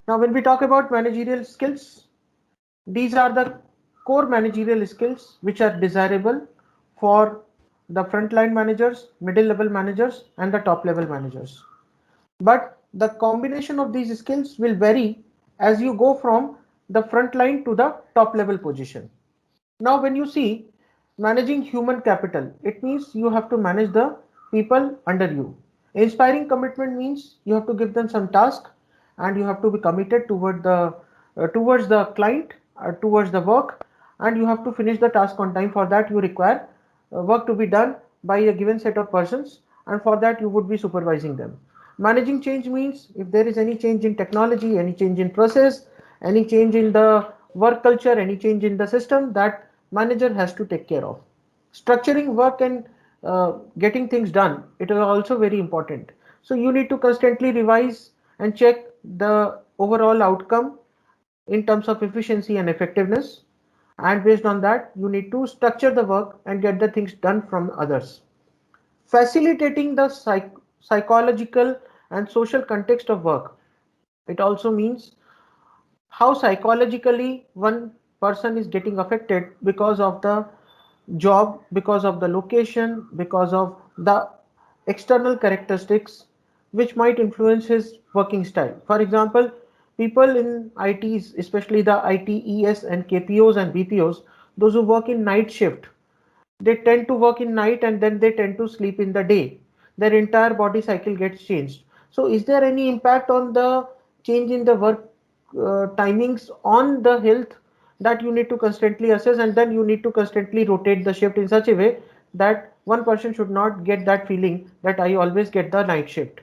Now, when we talk about managerial skills, these are the core managerial skills which are desirable for the frontline managers, middle level managers, and the top level managers. But the combination of these skills will vary as you go from the front line to the top level position. Now, when you see managing human capital, it means you have to manage the people under you. Inspiring commitment means you have to give them some task and you have to be committed towards the client, towards the work, and you have to finish the task on time. For that, you require work to be done by a given set of persons, and for that, you would be supervising them. Managing change means if there is any change in technology, any change in process, any change in the work culture, any change in the system, that manager has to take care of. Structuring work and getting things done, it is also very important. So you need to constantly revise and check the overall outcome in terms of efficiency and effectiveness, and based on that you need to structure the work and get the things done from others. Facilitating the psychological and social context of work, it also means how psychologically one person is getting affected because of the job, because of the location, because of the external characteristics which might influence his working style. For example, people in ITs, especially the ITES and KPOs and BPOs, those who work in night shift, they tend to work in night and then they tend to sleep in the day. Their entire body cycle gets changed. So is there any impact on the change in the work timings on the health, that you need to constantly assess, and then you need to constantly rotate the shift in such a way that one person should not get that feeling that I always get the night shift.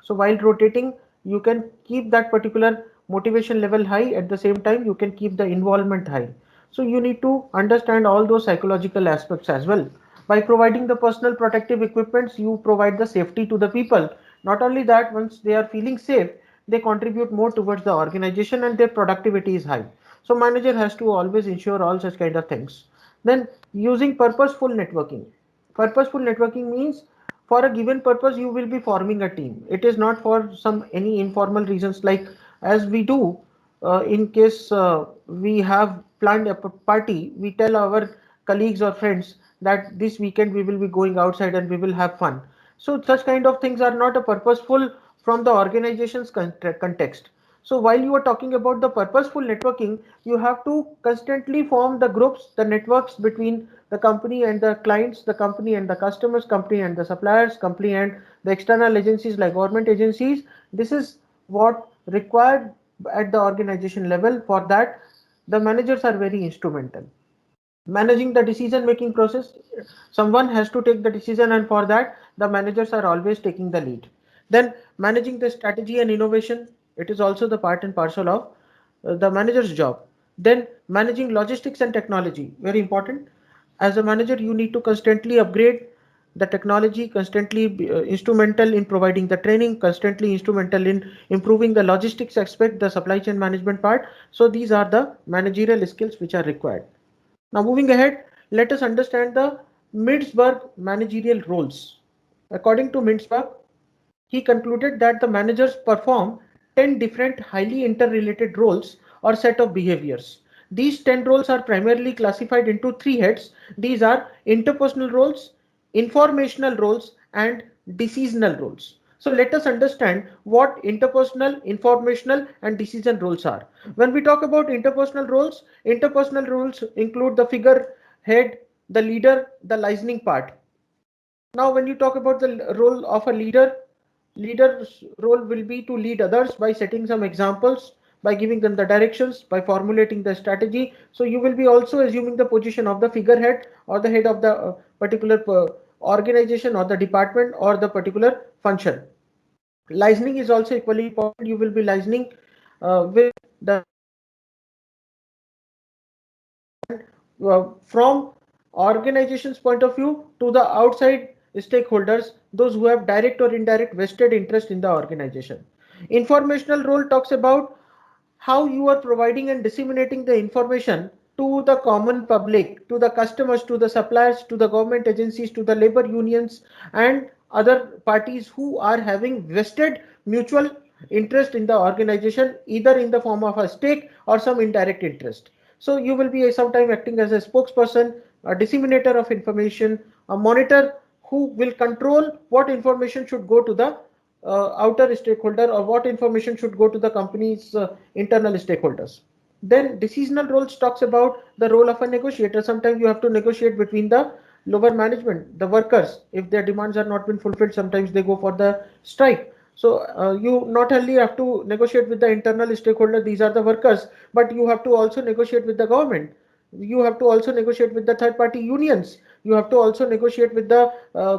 So while rotating, you can keep that particular motivation level high, at the same time you can keep the involvement high. So you need to understand all those psychological aspects as well. By providing the personal protective equipments, you provide the safety to the people. Not only that, once they are feeling safe, they contribute more towards the organization and their productivity is high. So manager has to always ensure all such kind of things. Then using purposeful networking. Purposeful networking means for a given purpose you will be forming a team. It is not for some any informal reasons, like as we do in case we have planned a party, we tell our colleagues or friends that this weekend we will be going outside and we will have fun. So such kind of things are not a purposeful from the organization's context. So while you are talking about the purposeful networking, you have to constantly form the groups, the networks between the company and the clients, the company and the customers, company and the suppliers, company and the external agencies like government agencies. This is what required at the organization level. For that, the managers are very instrumental. Managing the decision making process, someone has to take the decision, and for that the managers are always taking the lead. Then managing the strategy and innovation, it is also the part and parcel of the manager's job. Then managing logistics and technology, very important. As a manager you need to constantly upgrade the technology, constantly instrumental in providing the training, constantly instrumental in improving the logistics aspect, the supply chain management part. So these are the managerial skills which are required. Now moving ahead, let us understand the Mintzberg managerial roles. According to Mintzberg, he concluded that the managers perform 10 different highly interrelated roles or set of behaviors. These 10 roles are primarily classified into three heads. These are interpersonal roles, informational roles, and decisional roles. So let us understand what interpersonal, informational, and decision roles are. When we talk about interpersonal roles include the figure head, the leader, the listening part. Now, when you talk about the role of a leader, leader's role will be to lead others by setting some examples, by giving them the directions, by formulating the strategy. So you will be also assuming the position of the figurehead or the head of the particular organization or the department or the particular function. Listening is also equally important. You will be listening with the from organization's point of view to the outside stakeholders, those who have direct or indirect vested interest in the organization. Informational role talks about how you are providing and disseminating the information to the common public, to the customers, to the suppliers, to the government agencies, to the labor unions and other parties who are having vested mutual interest in the organization, either in the form of a stake or some indirect interest. So you will be sometime acting as a spokesperson, a disseminator of information, a monitor who will control what information should go to the outer stakeholder, or what information should go to the company's internal stakeholders. Then decisional roles talks about the role of a negotiator. Sometimes you have to negotiate between the lower management, the workers. If their demands are not been fulfilled, sometimes they go for the strike. So you not only have to negotiate with the internal stakeholder, these are the workers, but you have to also negotiate with the government. You have to also negotiate with the third party unions. You have to also negotiate with the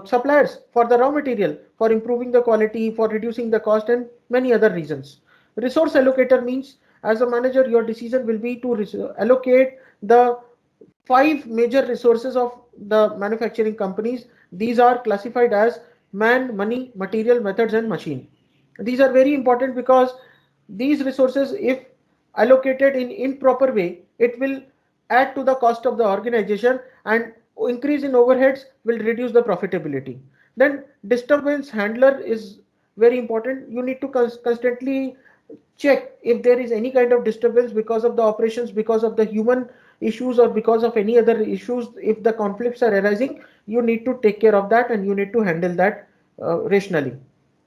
suppliers for the raw material, for improving the quality, for reducing the cost, and many other reasons. Resource allocator means, as a manager, your decision will be to allocate the five major resources of the manufacturing companies. These are classified as man, money, material, methods, and machine. These are very important because these resources, if allocated in improper way, it will add to the cost of the organization, and increase in overheads will reduce the profitability. Then disturbance handler is very important. You need to constantly check if there is any kind of disturbance because of the operations, because of the human issues, or because of any other issues. If the conflicts are arising, you need to take care of that, and you need to handle that rationally.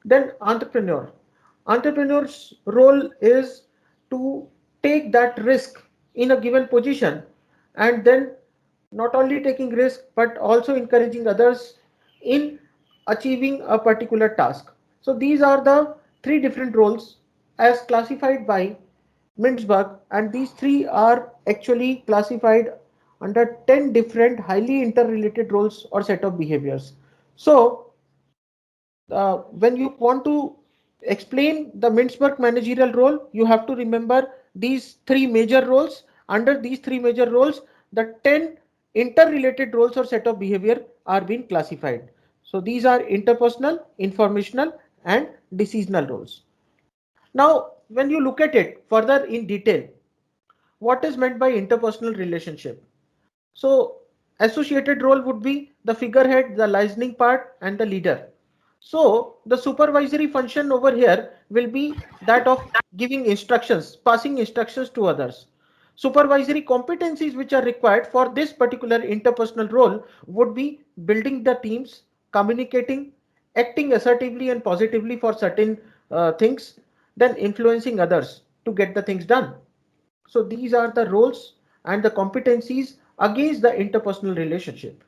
Then entrepreneur's role is to take that risk in a given position, and then not only taking risk but also encouraging others in achieving a particular task. So these are the three different roles as classified by Mintzberg, and these three are actually classified under 10 different highly interrelated roles or set of behaviors. So when you want to explain the Mintzberg managerial role, you have to remember these three major roles. Under these three major roles, the 10 interrelated roles or set of behavior are being classified. So these are interpersonal, informational, and decisional roles. Now, when you look at it further in detail, what is meant by interpersonal relationship? So associated role would be the figurehead, the listening part, and the leader. So the supervisory function over here will be that of giving instructions, passing instructions to others. Supervisory competencies which are required for this particular interpersonal role would be building the teams, communicating, acting assertively and positively for certain things, then influencing others to get the things done. So these are the roles and the competencies against the interpersonal relationship.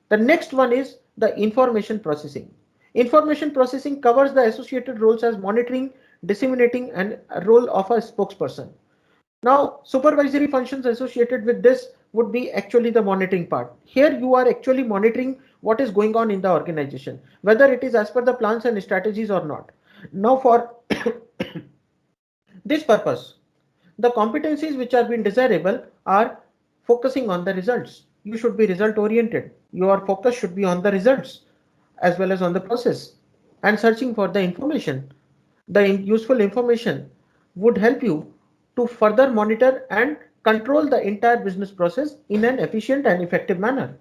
The next one is the information processing. Information processing covers the associated roles as monitoring, disseminating, and a role of a spokesperson. Now, supervisory functions associated with this would be actually the monitoring part. Here you are actually monitoring what is going on in the organization, whether it is as per the plans and strategies or not. Now, for this purpose, the competencies which are being desirable are focusing on the results. You should be result oriented. Your focus should be on the results as well as on the process, and searching for the information. The useful information would help you to further monitor and control the entire business process in an efficient and effective manner.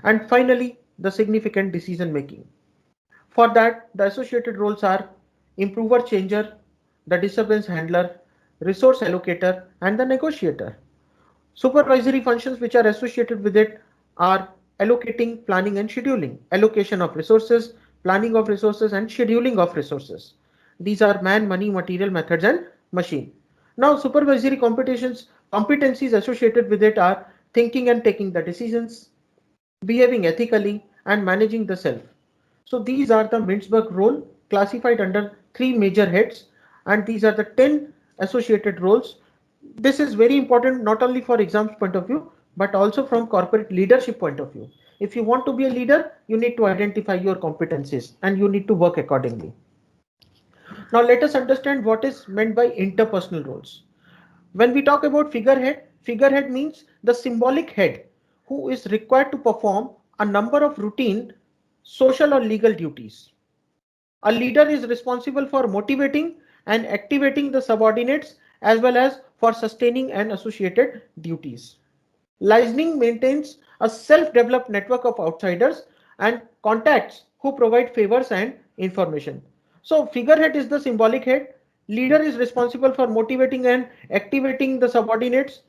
And finally, the significant decision making. For that, the associated roles are improver changer, the disturbance handler, resource allocator, and the negotiator. Supervisory functions which are associated with it are allocating, planning, and scheduling, allocation of resources, planning of resources, and scheduling of resources. These are man, money, material, methods, and machine. Now, supervisory competencies associated with it are thinking and taking the decisions, behaving ethically, and managing the self. So these are the Mintzberg role classified under three major heads, and these are the 10 associated roles. This is very important not only for exams point of view, but also from corporate leadership point of view. If you want to be a leader, you need to identify your competencies and you need to work accordingly. Now let us understand what is meant by interpersonal roles. When we talk about figurehead, figurehead means the symbolic head who is required to perform a number of routine social or legal duties. A leader is responsible for motivating and activating the subordinates as well as for sustaining and associated duties. Listening maintains a self-developed network of outsiders and contacts who provide favors and information. So figurehead is the symbolic head. Leader is responsible for motivating and activating the subordinates.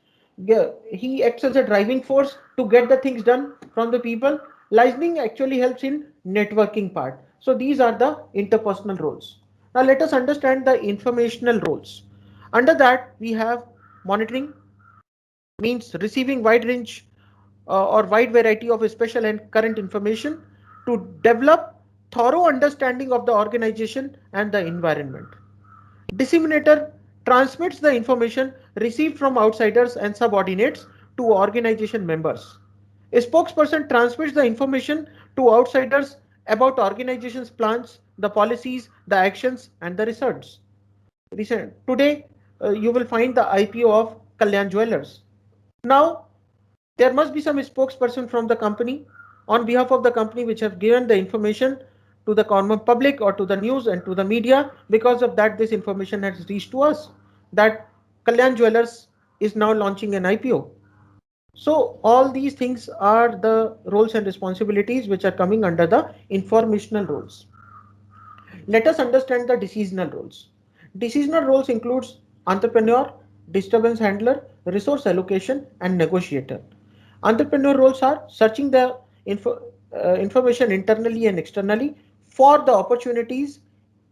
He acts as a driving force to get the things done from the people. Listening actually helps in networking part. So these are the interpersonal roles. Now let us understand the informational roles. Under that we have monitoring, means receiving wide range or wide variety of special and current information to develop thorough understanding of the organization and the environment. Disseminator transmits the information received from outsiders and subordinates to organization members. A spokesperson transmits the information to outsiders about organization's plans, the policies, the actions, and the results. Today, you will find the IPO of Kalyan Jewelers. Now, there must be some spokesperson from the company on behalf of the company which have given the information to the common public or to the news and to the media. Because of that, this information has reached to us that Kalyan Jewelers is now launching an IPO. So all these things are the roles and responsibilities which are coming under the informational roles. Let us understand the decisional roles. Decisional roles includes entrepreneur, disturbance handler, resource allocation, and negotiator. Entrepreneur roles are searching the information internally and externally for the opportunities,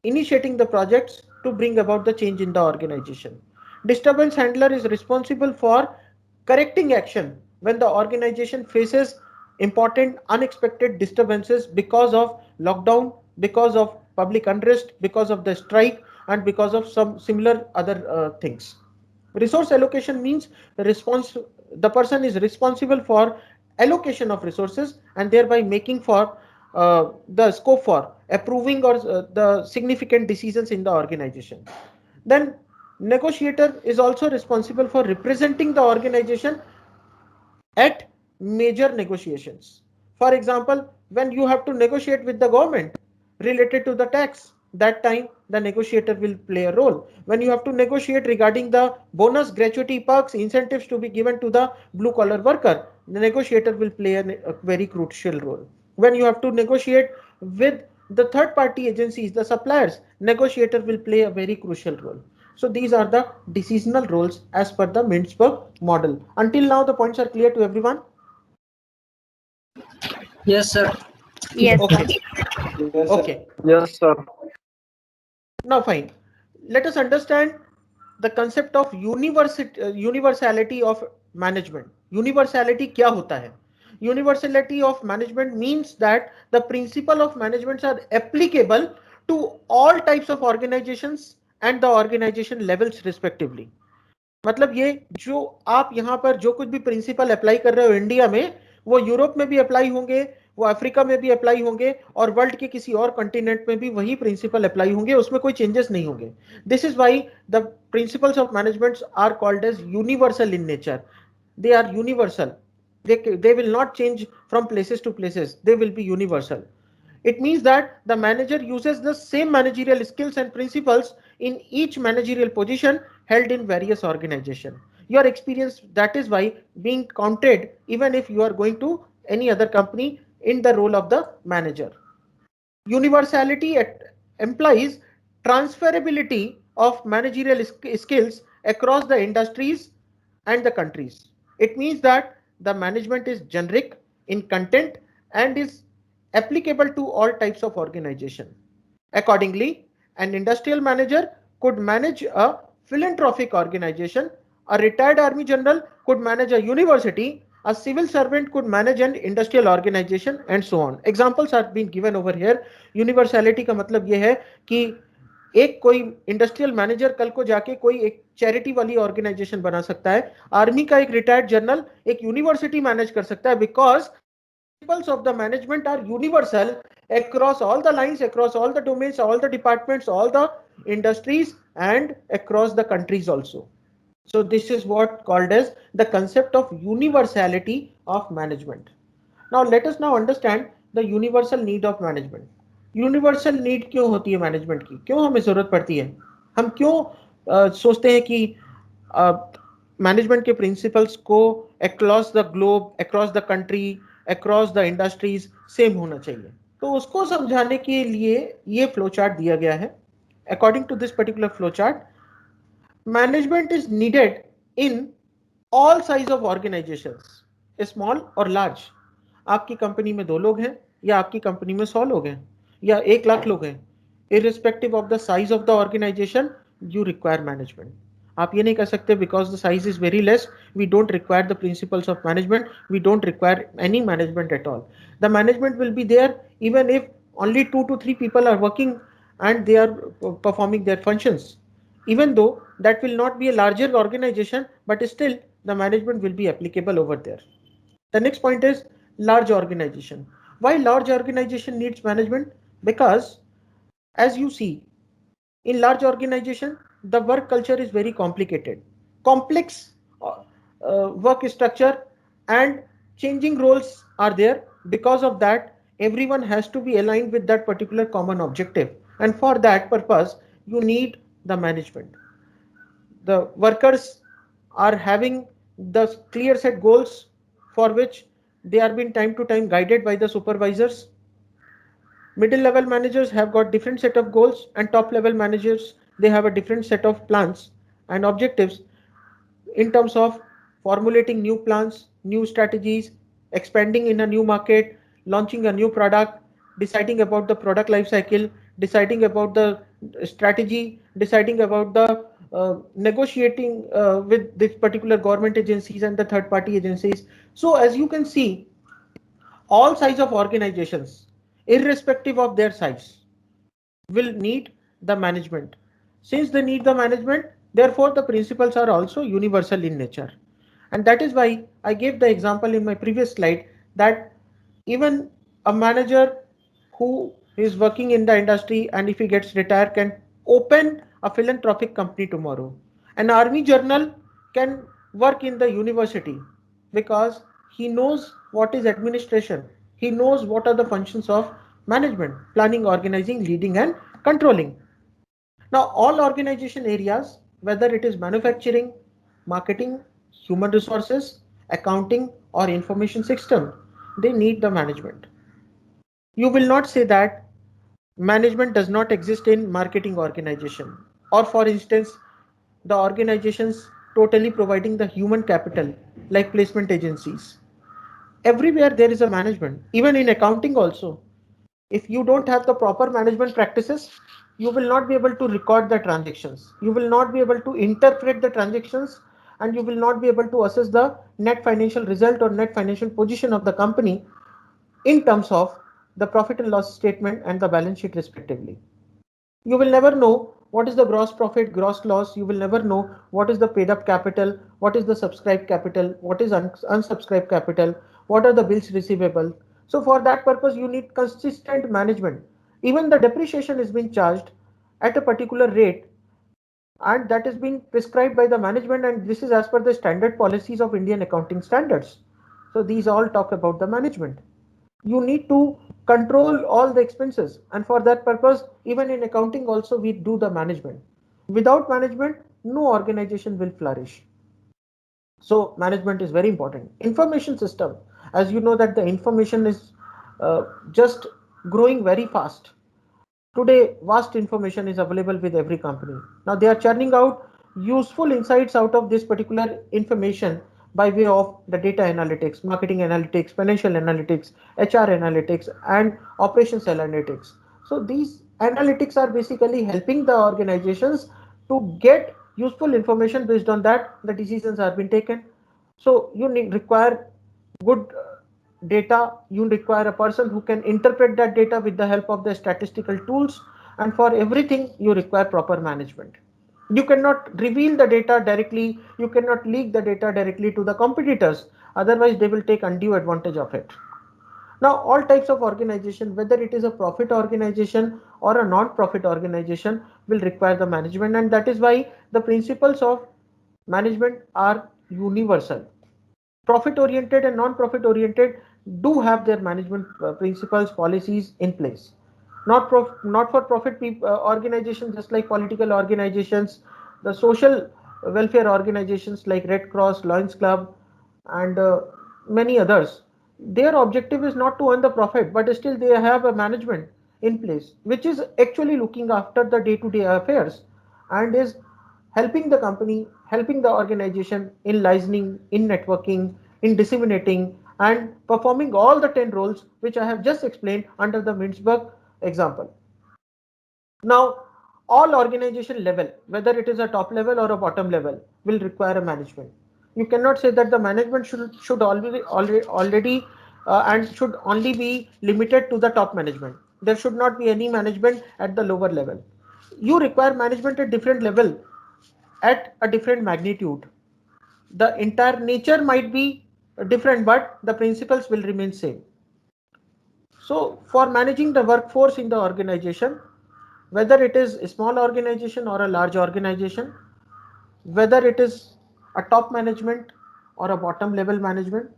initiating the projects to bring about the change in the organization. Disturbance handler is responsible for correcting action when the organization faces important unexpected disturbances because of lockdown, because of public unrest, because of the strike, and because of some similar other things. Resource allocation means the person is responsible for allocation of resources and thereby making for the scope for approving or the significant decisions in the organization. Then negotiator is also responsible for representing the organization at major negotiations. For example, when you have to negotiate with the government related to the tax, that time the negotiator will play a role. When you have to negotiate regarding the bonus, gratuity, perks, incentives to be given to the blue collar worker, the negotiator will play a very crucial role. When you have to negotiate with the third party agencies, the suppliers, negotiator will play a very crucial role. So these are the decisional roles as per the Mintzberg model. Until now, the points are clear to everyone? Yes, sir. Yes, Okay. sir. Okay. Yes, sir. Now fine. Let us understand the concept of universality of management. Universality क्या होता है? Universality of management means that the principle of management are applicable to all types of organizations and the organization levels respectively. मतलब ये जो आप यहाँ पर जो कुछ भी प्रिंसिपल अप्लाई कर रहे हो इंडिया में, वो यूरोप में भी अप्लाई होंगे, वो अफ्रीका में भी अप्लाई होंगे और वर्ल्ड के किसी और कॉन्टिनेंट में भी वही प्रिंसिपल अप्लाई होंगे, उसमें कोई चेंजेस नहीं होंगे. This is why the principles of management are called as universal in nature. They are universal. They will not change from places to places. They will be universal. It means that the manager uses the same managerial skills and principles in each managerial position held in various organizations. Your experience, that is why being counted even if you are going to any other company in the role of the manager. Universality implies transferability of managerial skills across the industries and the countries. It means that the management is generic in content and is applicable to all types of organization. Accordingly, an industrial manager could manage a philanthropic organization, a retired army general could manage a university, a civil servant could manage an industrial organization, and so on. Examples are being given over here. Universality का मतलब ये है कि एक कोई industrial manager कल को जाके कोई एक चैरिटी वाली ऑर्गेनाइजेशन बना सकता है. आर्मी का एक रिटायर्ड जनरल एक यूनिवर्सिटी मैनेज कर सकता है, because principles of the management are universal across all the lines, across all the domains, all the departments, all the industries, and across the countries also. So this is what called as the concept of universality of management. Now let us now understand the universal need of management. Universal need क्यों होती है management की, क्यों हमें जरूरत पड़ती है, हम क्यों सोचते हैं कि मैनेजमेंट के प्रिंसिपल्स को across the globe, across the country, across the industries same होना चाहिए. तो उसको समझाने के लिए ये फ्लो चार्ट दिया गया है. according to this particular flowchart, management is needed in all size of organizations, small or large. आपकी कंपनी में 2 लोग हैं या आपकी कंपनी में 100 लोग हैं या 1 लाख लोग हैं, irrespective of the size of the organization, you require management. आप ये नहीं कह सकते because the size is very less, we don't require the principles of management, we don't require any management at all. The management will be there even if only 2 to 3 people are working and they are performing their functions. Even though that will not be a larger organization, but still the management will be applicable over there. The next point is large organization. Why large organization needs management? Because as you see, in large organization, the work culture is very complicated, complex work structure and changing roles are there. Because of that, everyone has to be aligned with that particular common objective. And for that purpose, you need the management. The workers are having the clear set goals for which they are being time to time guided by the supervisors. Middle level managers have got different set of goals, and top level managers, they have a different set of plans and objectives in terms of formulating new plans, new strategies, expanding in a new market, launching a new product, deciding about the product life cycle, deciding about the strategy, deciding about the negotiating with this particular government agencies and the third party agencies. So as you can see, all size of organizations, irrespective of their size, will need the management. Since they need the management, therefore the principles are also universal in nature. And that is why I gave the example in my previous slide that even a manager who is working in the industry and if he gets retired can open a philanthropic company tomorrow. An army journal can work in the university because he knows what is administration. He knows what are the functions of management, planning, organizing, leading and controlling. Now, all organization areas, whether it is manufacturing, marketing, human resources, accounting, or information system, they need the management. You will not say that management does not exist in marketing organization, or for instance, the organizations totally providing the human capital, like placement agencies. Everywhere there is a management, even in accounting also. If you don't have the proper management practices, you will not be able to record the transactions. You will not be able to interpret the transactions and you will not be able to assess the net financial result or net financial position of the company in terms of the profit and loss statement and the balance sheet respectively. You will never know what is the gross profit, gross loss. You will never know what is the paid up capital, what is the subscribed capital, what is unsubscribed capital, what are the bills receivable. So for that purpose, you need consistent management. Even the depreciation is being charged at a particular rate and that is being prescribed by the management, and this is as per the standard policies of Indian accounting standards. So these all talk about the management. You need to control all the expenses, and for that purpose, even in accounting also we do the management. Without management, no organization will flourish. So management is very important. Information system, as you know that the information is just growing very fast. Today, vast information is available with every company. Now they are churning out useful insights out of this particular information by way of the data analytics, marketing analytics, financial analytics, HR analytics, and operations analytics. So these analytics are basically helping the organizations to get useful information. Based on that, the decisions are being taken. So you require good data. You require a person who can interpret that data with the help of the statistical tools, and for everything you require proper management. You cannot reveal the data directly, you cannot leak the data directly to the competitors, otherwise they will take undue advantage of it. Now all types of organization, whether it is a profit organization or a non-profit organization, will require the management, and that is why the principles of management are universal. Profit oriented and non-profit oriented do have their management principles, policies in place. Not for profit organizations, just like political organizations, the social welfare organizations like Red Cross, Lions Club, and many others, their objective is not to earn the profit, but still they have a management. in place, which is actually looking after the day-to-day affairs and is helping the company, helping the organization in licensing, in networking, in disseminating, and performing all the 10 roles which I have just explained under the Mintzberg example. Now, all organization level, whether it is a top level or a bottom level, will require a management. You cannot say that the management should already and should only be limited to the top management. There should not be any management at the lower level. You require management at different level, at a different magnitude. The entire nature might be different, but the principles will remain same. So for managing the workforce in the organization, whether it is a small organization or a large organization, whether it is a top management or a bottom level management,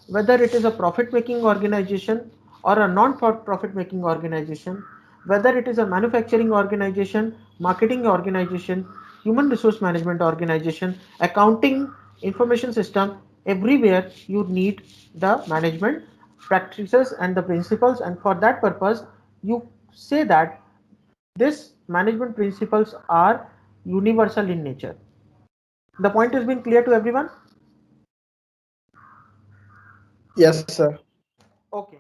whether it is a profit making organization or a non-profit making organization, whether it is a manufacturing organization, marketing organization, human resource management organization, accounting, information system, everywhere you need the management practices and the principles, and for that purpose you say that these management principles are universal in nature. The point has been clear to everyone? Yes, sir. Okay.